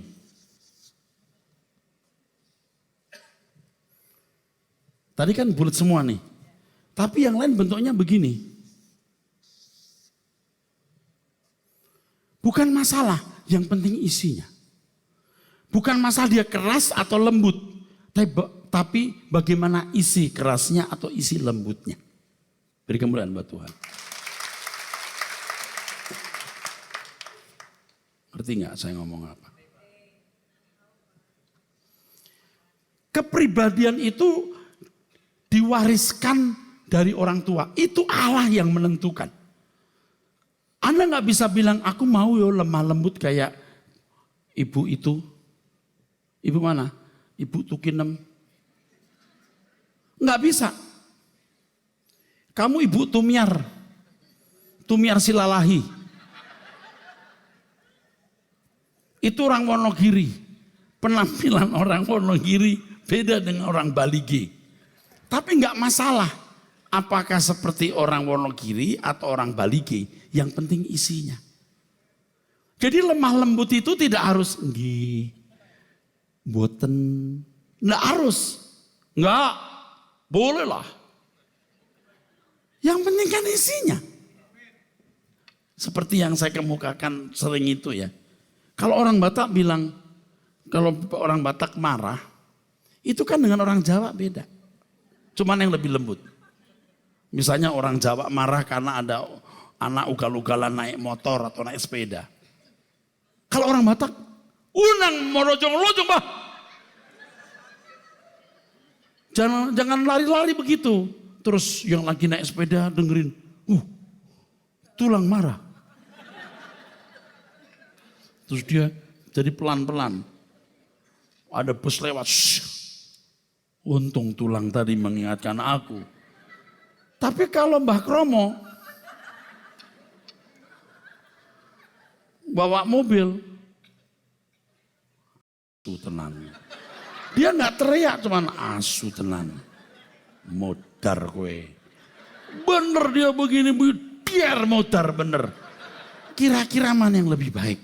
Tadi kan bulat semua nih, tapi yang lain bentuknya begini. Bukan masalah, yang penting isinya. Bukan masalah dia keras atau lembut, tapi bagaimana isi kerasnya atau isi lembutnya. Beri kemuliaan buat Tuhan. Ngerti nggak saya ngomong apa? Kepribadian itu diwariskan dari orang tua. Itu Allah yang menentukan. Anda nggak bisa bilang aku mau lemah lembut kayak ibu itu. Ibu mana? Ibu Tukinem. Nggak bisa. Kamu ibu Tumiar. Tumiar Silalahi. Itu orang Wonogiri. Penampilan orang Wonogiri beda dengan orang Balige. Tapi nggak masalah. Apakah seperti orang Wonogiri atau orang Balige. Yang penting isinya. Jadi lemah lembut itu tidak harus boten, nggak harus, nggak boleh lah. Yang penting kan isinya. Seperti yang saya kemukakan sering itu ya. Kalau orang Batak bilang, kalau orang Batak marah, itu kan dengan orang Jawa beda. Cuman yang lebih lembut. Misalnya orang Jawa marah karena ada anak ugal-ugalan naik motor atau naik sepeda. Kalau orang Batak, unang morojong-lojong bah. Jangan lari-lari begitu. Terus yang lagi naik sepeda dengerin, tulang marah. Terus dia jadi pelan-pelan. Ada bus lewat. Untung tulang tadi mengingatkan aku. Tapi kalau Mbah Kromo bawa mobil, asu tenan. Dia nggak teriak, cuman asu tenan. Modar kue. Bener dia begini, biar modar bener. Kira-kira mana yang lebih baik?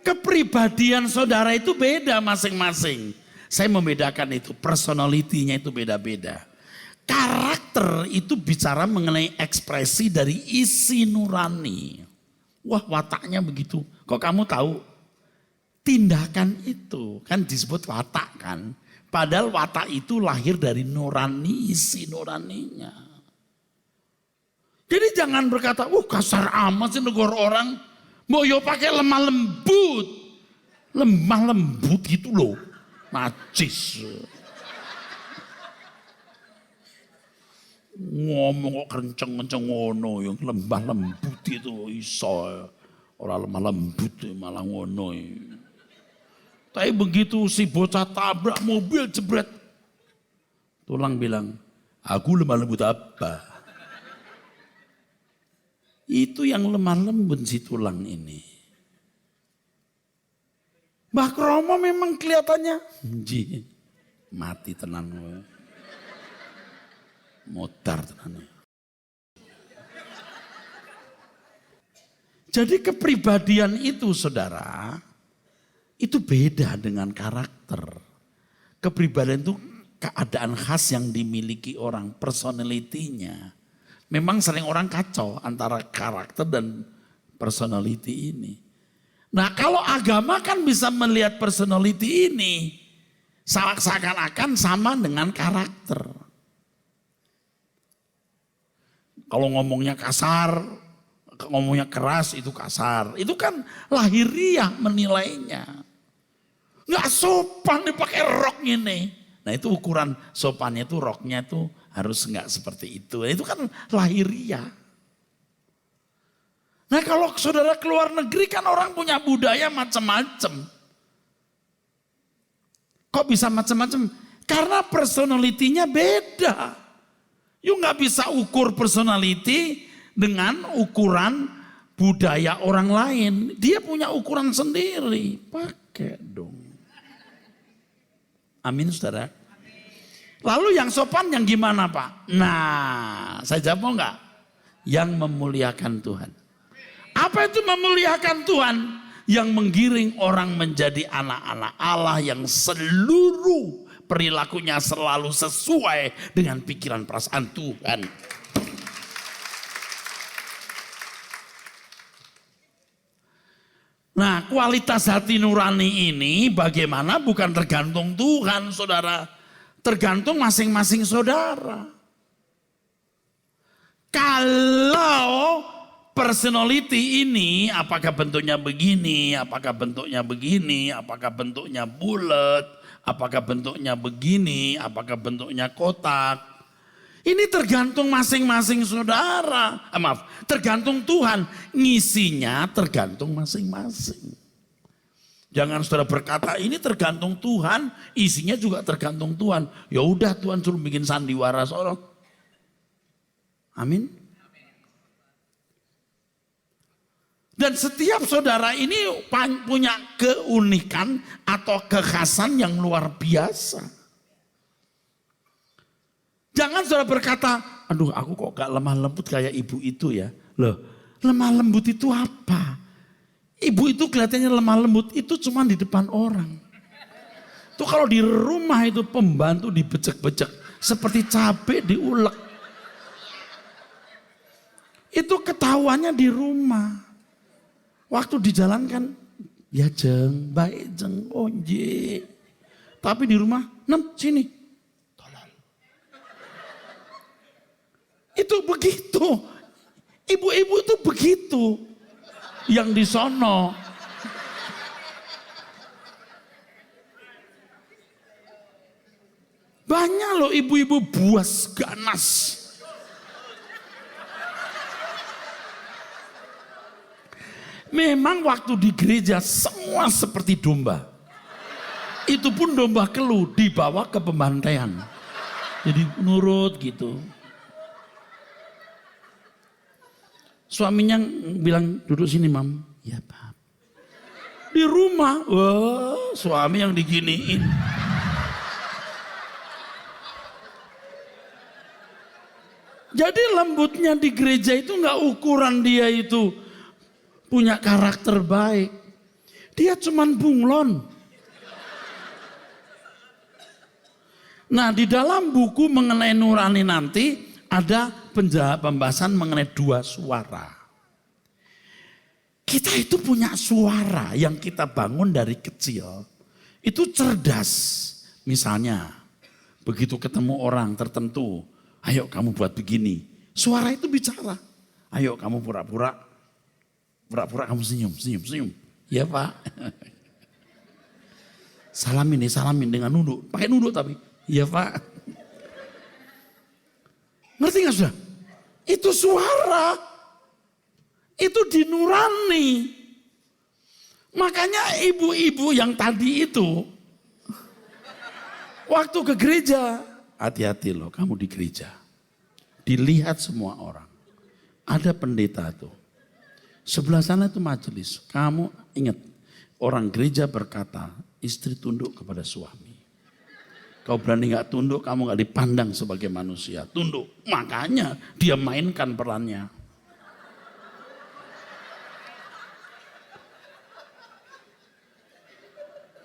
Kepribadian saudara itu beda masing-masing. Saya membedakan itu, personality-nya itu beda-beda. Karakter itu bicara mengenai ekspresi dari isi nurani. Wah, wataknya begitu. Kok kamu tahu? Tindakan itu kan disebut watak kan. Padahal watak itu lahir dari nurani, isi nuraninya. Jadi jangan berkata, kasar amat sih negara orang. Mau yo pakai lemah lembut. Lemah lembut gitu loh. Najis. ngomong kok kenceng-kenceng ngono, yang lembah lembut itu iso. Orang lemah lembut malah ngono. Tapi begitu si bocah tabrak mobil jebret. Tulang bilang, aku lemah lembut apa? Itu yang lemah lembut si tulang ini. Mbah Kromo memang kelihatannya mati tenan. Motar tenan. Jadi kepribadian itu saudara, itu beda dengan karakter. Kepribadian itu keadaan khas yang dimiliki orang, personalitinya. Memang sering orang kacau antara karakter dan personality ini. Nah kalau agama kan bisa melihat personality ini seakan-akan sama dengan karakter. Kalau ngomongnya kasar, ngomongnya keras itu kasar. Itu kan lahiriah menilainya. Nggak sopan dipakai rok ini. Nah itu ukuran sopannya itu roknya itu harus nggak seperti itu. Itu kan lahiriah. Nah kalau saudara keluar negeri kan orang punya budaya macam-macam. Kok bisa macam-macam? Karena personalitinya beda. You nggak bisa ukur personality dengan ukuran budaya orang lain. Dia punya ukuran sendiri. Pakai dong. Amin saudara. Lalu yang sopan yang gimana Pak? Nah saya jawab mau nggak? Yang memuliakan Tuhan. Apa itu memuliakan Tuhan? Yang menggiring orang menjadi anak-anak Allah yang seluruh perilakunya selalu sesuai dengan pikiran perasaan Tuhan. Nah, kualitas hati nurani ini bagaimana bukan tergantung Tuhan, saudara. Tergantung masing-masing saudara. Kalau personality ini apakah bentuknya begini, apakah bentuknya begini, apakah bentuknya bulat, apakah bentuknya begini, apakah bentuknya kotak. Ini tergantung masing-masing saudara. Tergantung Tuhan. Ngisinya tergantung masing-masing. Jangan saudara berkata ini tergantung Tuhan, isinya juga tergantung Tuhan. Ya udah Tuhan suruh bikin sandiwara sono. Amin. Dan setiap saudara ini punya keunikan atau kekhasan yang luar biasa. Jangan saudara berkata, aduh aku kok gak lemah lembut kayak ibu itu ya. Loh, lemah lembut itu apa? Ibu itu kelihatannya lemah lembut, itu cuma di depan orang. Itu kalau di rumah itu pembantu dibecek-becek, seperti cabai diulek. Itu ketahuannya di rumah. Waktu dijalankan, ya jeng, baik jeng, onje. Tapi di rumah, sini. Tolol. Itu begitu. Ibu-ibu itu begitu. Yang di sono. Banyak loh ibu-ibu buas ganas. Memang waktu di gereja semua seperti domba. Itu pun domba kelu dibawa ke pembantaian. Jadi nurut gitu. Suaminya bilang duduk sini mam. Ya Pak. Di rumah, wah suami yang diginiin. Jadi lembutnya di gereja itu nggak ukuran dia itu punya karakter baik. Dia cuman bunglon. Nah di dalam buku mengenai nurani nanti ada pembahasan mengenai dua suara. Kita itu punya suara yang kita bangun dari kecil. Itu cerdas. Misalnya begitu ketemu orang tertentu. Ayo kamu buat begini. Suara itu bicara. Ayo kamu pura-pura kamu senyum. Ya Pak. Salamin dengan nunduk. Pakai nunduk tapi. Ya Pak. Ngerti gak sudah? Itu suara. Itu dinurani. Makanya ibu-ibu yang tadi itu, waktu ke gereja, hati-hati loh kamu di gereja. Dilihat semua orang. Ada pendeta tuh. Sebelah sana itu majelis. Kamu ingat, orang gereja berkata, istri tunduk kepada suami. Kau berani gak tunduk, kamu gak dipandang sebagai manusia. Tunduk. Makanya dia mainkan perannya.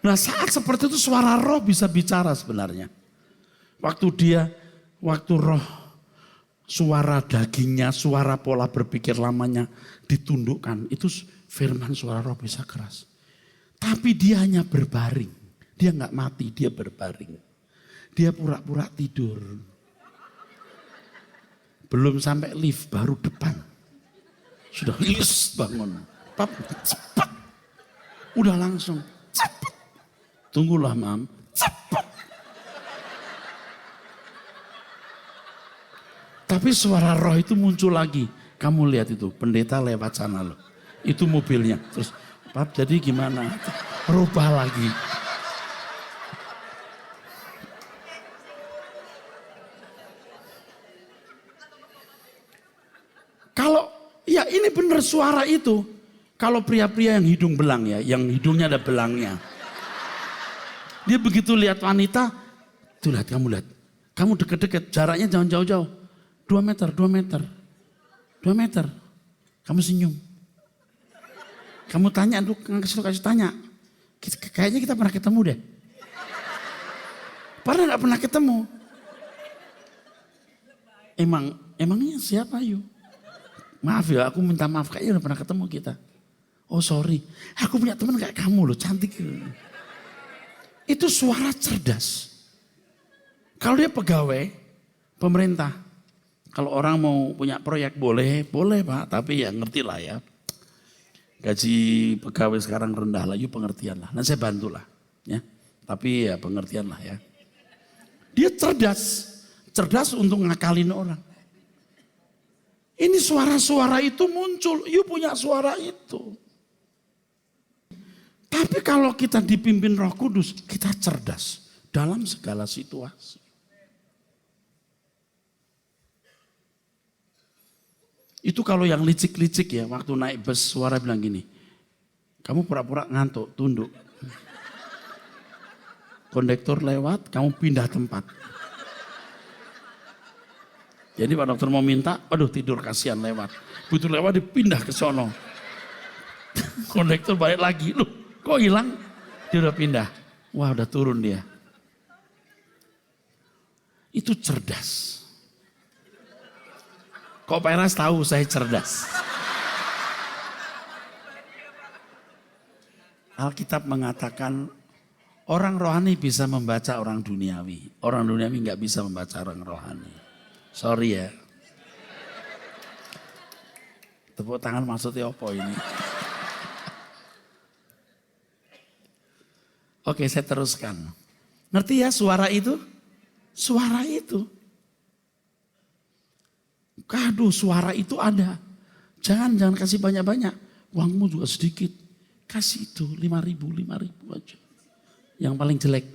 Nah saat seperti itu suara roh bisa bicara sebenarnya. Waktu roh, suara dagingnya, suara pola berpikir lamanya ditundukkan. Itu firman suara roh bisa keras. Tapi dia hanya berbaring. Dia gak mati, dia berbaring. Dia pura-pura tidur. Belum sampai lift, baru depan. Sudah bangun. Pap, cepat. Udah langsung, cepat. Tunggulah mam, cepat. Tapi suara roh itu muncul lagi. Kamu lihat itu, pendeta lewat sana loh. Itu mobilnya. Terus, Pap jadi gimana? Rubah lagi. Kalau, ya ini benar suara itu. Kalau pria-pria yang hidung belang ya, yang hidungnya ada belangnya. Dia begitu lihat wanita, tuh lihat kamu lihat. Kamu deket-deket, jaraknya jangan jauh-jauh. 2 meter, 2 meter. 2 meter. Kamu senyum. Kamu tanya, kasih tanya. Kayaknya kita pernah ketemu deh. Padahal gak pernah ketemu. Emangnya siapa yuk? Maaf ya, aku minta maaf. Kayaknya udah pernah ketemu kita. Oh sorry, aku punya teman kayak kamu loh, cantik. Itu suara cerdas. Kalau dia pegawai, pemerintah. Kalau orang mau punya proyek boleh Pak. Tapi ya ngerti lah ya. Gaji pegawai sekarang rendah lah, yuk pengertian lah. Nanti saya bantu lah. Ya. Tapi ya pengertian lah ya. Dia cerdas untuk ngakalin orang. Ini suara-suara itu muncul, you punya suara itu. Tapi kalau kita dipimpin Roh Kudus, kita cerdas dalam segala situasi. Itu kalau yang licik-licik ya, waktu naik bus suara bilang gini, kamu pura-pura ngantuk, tunduk. Kondektor lewat, kamu pindah tempat. Jadi Pak Dokter mau minta, aduh tidur kasihan lewat. Begitu lewat dipindah ke sono. Kondektor balik lagi, loh kok hilang? Dia udah pindah. Wah udah turun dia. Itu cerdas. Kok Pak Eras tahu saya cerdas? Alkitab mengatakan orang rohani bisa membaca orang duniawi. Orang duniawi nggak bisa membaca orang rohani. Sorry ya. Tepuk tangan maksudnya apa ini? Oke saya teruskan. Ngerti ya suara itu? Suara itu. Aduh suara itu ada. Jangan kasih banyak-banyak. Uangmu juga sedikit. Kasih itu 5.000 aja. Yang paling jelek.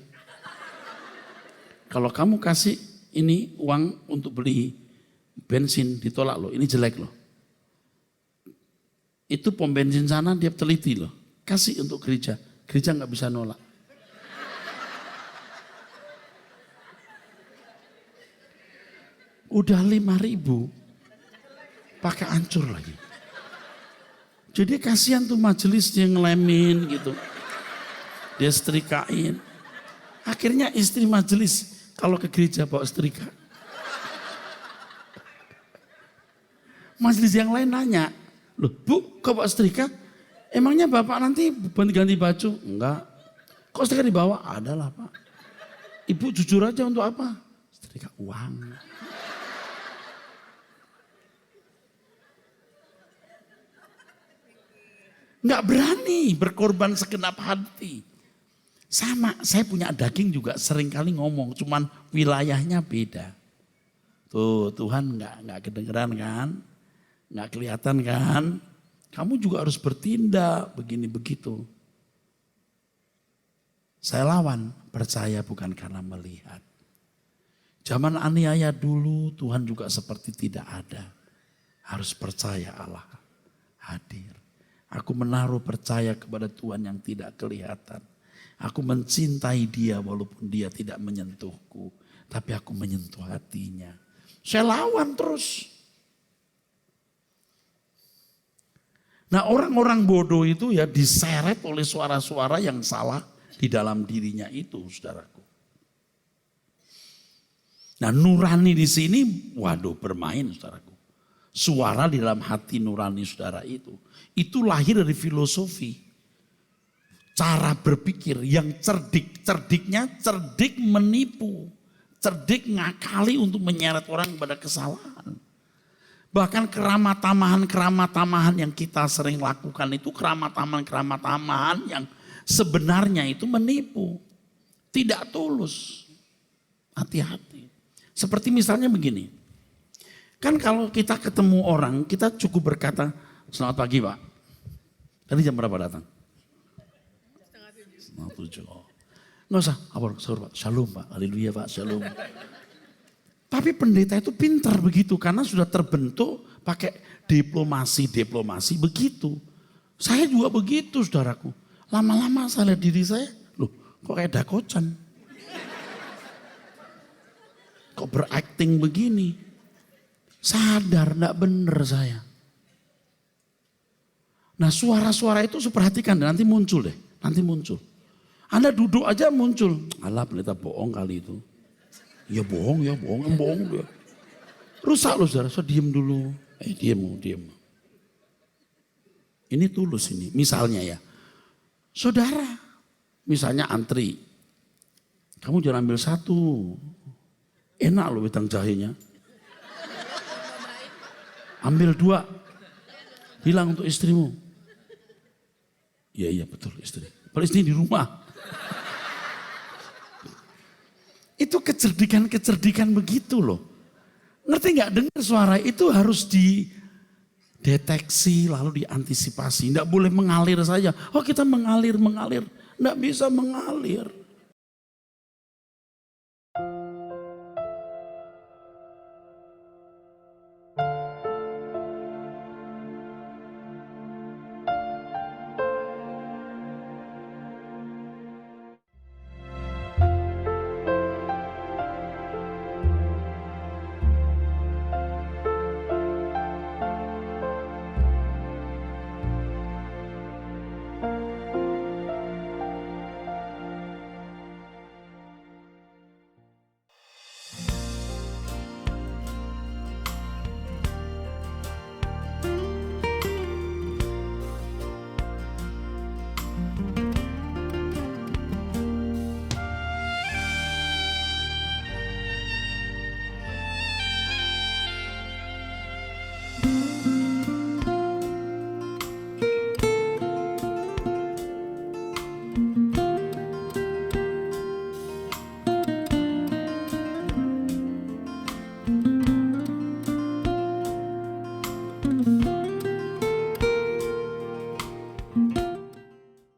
Kalau kamu kasih ini uang untuk beli bensin ditolak loh. Ini jelek loh. Itu pom bensin sana dia teliti loh. Kasih untuk gereja. Gereja gak bisa nolak. Udah 5.000 pakai hancur lagi. Jadi kasihan tuh majelis dia ngelemin gitu. Dia setrikain. Akhirnya istri majelis kalau ke gereja bawa setrika. Majelis yang lain nanya, loh Bu kok bawa setrika? Emangnya Bapak nanti ganti baju? Enggak. Kok setrika dibawa? Adalah Pak. Ibu jujur aja untuk apa? Setrika uang. Nggak berani berkorban segenap hati. Sama, saya punya daging juga seringkali ngomong, cuman wilayahnya beda. Tuh Tuhan nggak kedengeran kan? Nggak kelihatan kan? Kamu juga harus bertindak begini begitu. Saya lawan, percaya bukan karena melihat. Zaman aniaya dulu Tuhan juga seperti tidak ada. Harus percaya Allah hadir. Aku menaruh percaya kepada Tuhan yang tidak kelihatan. Aku mencintai dia walaupun dia tidak menyentuhku. Tapi aku menyentuh hatinya. Saya lawan terus. Nah orang-orang bodoh itu ya diseret oleh suara-suara yang salah di dalam dirinya itu, saudaraku. Nah nurani di sini, waduh bermain saudaraku. Suara di dalam hati nurani saudara itu lahir dari filosofi. Cara berpikir yang cerdik, cerdiknya cerdik menipu. Cerdik ngakali untuk menyeret orang kepada kesalahan. Bahkan keramat-tamahan yang kita sering lakukan itu keramat-tamahan yang sebenarnya itu menipu. Tidak tulus. Hati-hati. Seperti misalnya begini. Kan kalau kita ketemu orang, kita cukup berkata, selamat pagi Pak. Tadi jam berapa datang? Setengah 7. Nggak usah, Pak. Shalom Pak, haleluya Pak, shalom. Tapi pendeta itu pintar begitu karena sudah terbentuk pakai diplomasi begitu. Saya juga begitu saudaraku. Lama-lama saya lihat diri saya, loh kok kayak dakocan. Kok berakting begini? Sadar enggak benar saya. Nah suara-suara itu perhatikan nanti muncul deh. Nanti muncul. Anda duduk aja muncul. Alah pendeta bohong kali itu. Ya bohong dia. Rusak loh saudara, so diem dulu. Diem. Ini tulus ini. Misalnya ya. Saudara, misalnya antri. Kamu jangan ambil satu. Enak loh wedang jahenya. Ambil 2. Bilang untuk istrimu. Iya betul istri. Kalau istri di rumah. Itu kecerdikan begitu loh. Ngerti gak? Dengar suara itu harus dideteksi lalu diantisipasi. Tidak boleh mengalir saja. Oh kita mengalir. Tidak bisa mengalir.